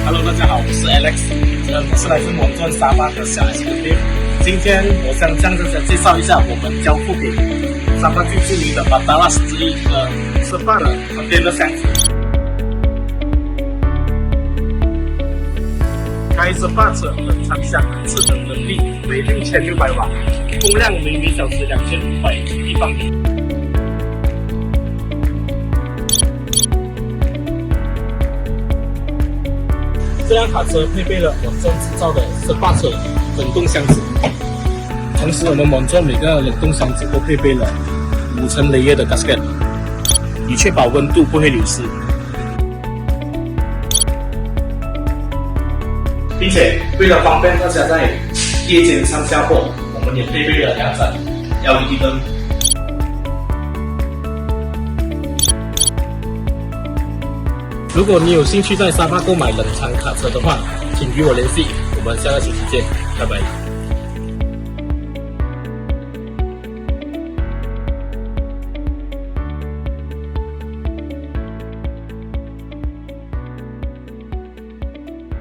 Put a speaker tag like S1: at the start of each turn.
S1: Hello， 大家好，我是 Alex， 我是来自Monzone Sabah的小 SPP。今天我想向大家介绍一下我们交付给沙巴最著名的Fiberglass之一的700的condenser箱子。该700车冷藏箱制冷能力为6600瓦，风量为每小时2500立方米。这辆卡车配备了Monzone制造的700车冷冻箱子，同时我们Monzone每个冷冻箱子都配备了5层layer的 gasket， 以确保温度不会流失。并且为了方便大家在夜间上下货，我们也配备了2盏 LED 灯。如果你有兴趣在沙巴购买冷藏卡车的话，请与我联系，我们下个星期见，拜拜。